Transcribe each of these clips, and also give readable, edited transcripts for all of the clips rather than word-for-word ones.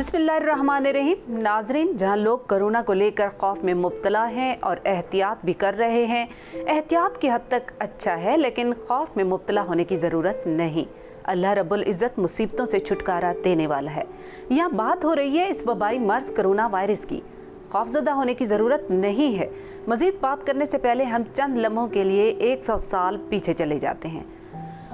बिस्मिल्लाहिर्रहमानिर्रहीम। नाजरीन, जहां लोग कोरोना को लेकर खौफ में मुब्तला हैं और एहतियात भी कर रहे हैं। एहतियात की हद तक अच्छा है, लेकिन खौफ में मुब्तला होने की ज़रूरत नहीं। अल्लाह रब्बुल इज़्ज़त मुसीबतों से छुटकारा देने वाला है। यहाँ बात हो रही है इस वबाई मर्ज़ कोरोना वायरस की। खौफज़दा होने की ज़रूरत नहीं है। मज़ीद बात करने से पहले हम चंद लम्हों के लिए 100 साल पीछे चले जाते हैं।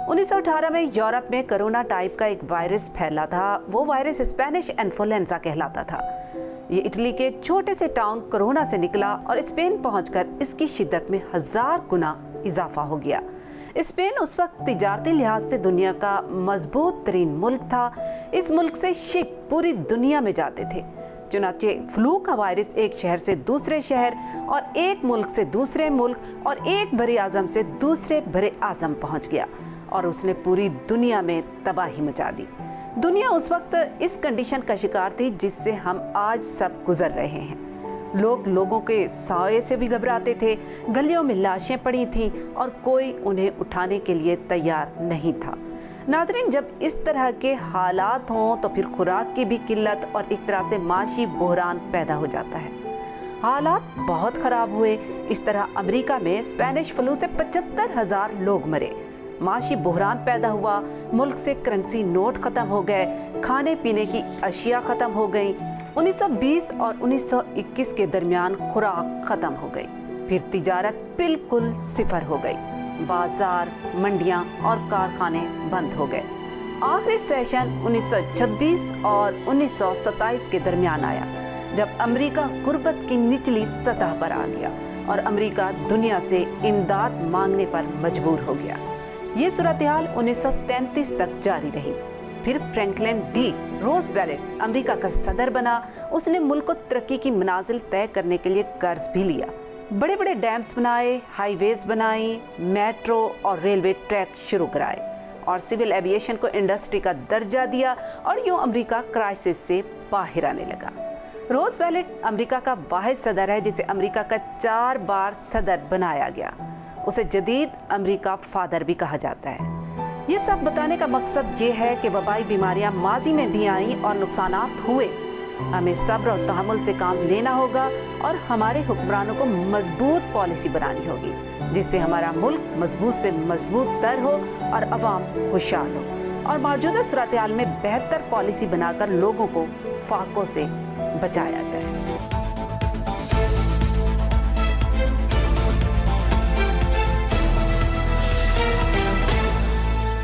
1918 में यूरोप में कोरोना टाइप का एक वायरस फैला था। वो वायरस स्पेनिश इन्फ्लुएंजा कहलाता था। ये इटली के छोटे से टाउन कोरोना से निकला और स्पेन पहुंचकर इसकी शिद्दत में 1000 गुना इजाफा हो गया। स्पेन उस वक्त तिजारती लिहाज से दुनिया का मजबूत तरीन मुल्क था। इस मुल्क से शिप पूरी दुनिया में जाते थे। चुनाचे फ्लू का वायरस एक शहर से दूसरे शहर और एक मुल्क से दूसरे मुल्क और एक बड़े आज़म से दूसरे बड़े आज़म पहुंच गया और उसने पूरी दुनिया में तबाही मचा दी। दुनिया उस वक्त इस कंडीशन का शिकार थी जिससे हम आज सब गुजर रहे हैं। लोग लोगों के साए से भी घबराते थे। गलियों में लाशें पड़ी थीं और कोई उन्हें उठाने के लिए तैयार नहीं था। नाज़रीन, जब इस तरह के हालात हों तो फिर खुराक की भी किल्लत और एक तरह से माशी बहरान पैदा हो जाता है। हालात बहुत ख़राब हुए। इस तरह अमेरिका में स्पेनिश फ्लू से 75,000 लोग मरे। माशी बहरान पैदा हुआ। मुल्क से करेंसी नोट ख़त्म हो गए। खाने पीने की अशिया ख़त्म हो गई। 1920 और 1921 के दरमियान खुराक ख़त्म हो गई। फिर तिजारत बिल्कुल सिफर हो गई। बाजार, मंडियां और कारखाने बंद हो गए। आखिरी सेशन 1926 और 1927 के दरमियान आया, जब अमेरिका गुर्बत की निचली सतह पर आ गया और अमेरिका दुनिया से इमदाद मांगने पर मजबूर हो गया। ये सूरत हाल 1933 तक जारी रही। फिर फ्रैंकलिन डी रोज़वेल्ट अमेरिका का सदर बना। उसने मुल्क को तरक्की की मनाजिल तय करने के लिए कर्ज भी लिया। बड़े बड़े डैम्स बनाए, हाईवेज बनाई, मेट्रो और रेलवे ट्रैक शुरू कराए और सिविल एविएशन को इंडस्ट्री का दर्जा दिया और यूँ अमेरिका क्राइसिस से बाहर आने लगा। रोज़वेल्ट अमेरिका का वाहिद सदर है जिसे अमेरिका का 4 बार सदर बनाया गया। उसे जदीद अमेरिका फादर भी कहा जाता है। ये सब बताने का मकसद ये है कि वबाई बीमारियां माजी में भी आईं और नुकसानात हुए। हमें सब्र और तहम्मुल से काम लेना होगा और हमारे हुक्मरानों को मजबूत पॉलिसी बनानी होगी जिससे हमारा मुल्क मजबूत से मजबूत तर हो और अवाम खुशहाल हो और मौजूदा सूरत हाल में बेहतर पॉलिसी बनाकर लोगों को फाकों से बचाया जाए।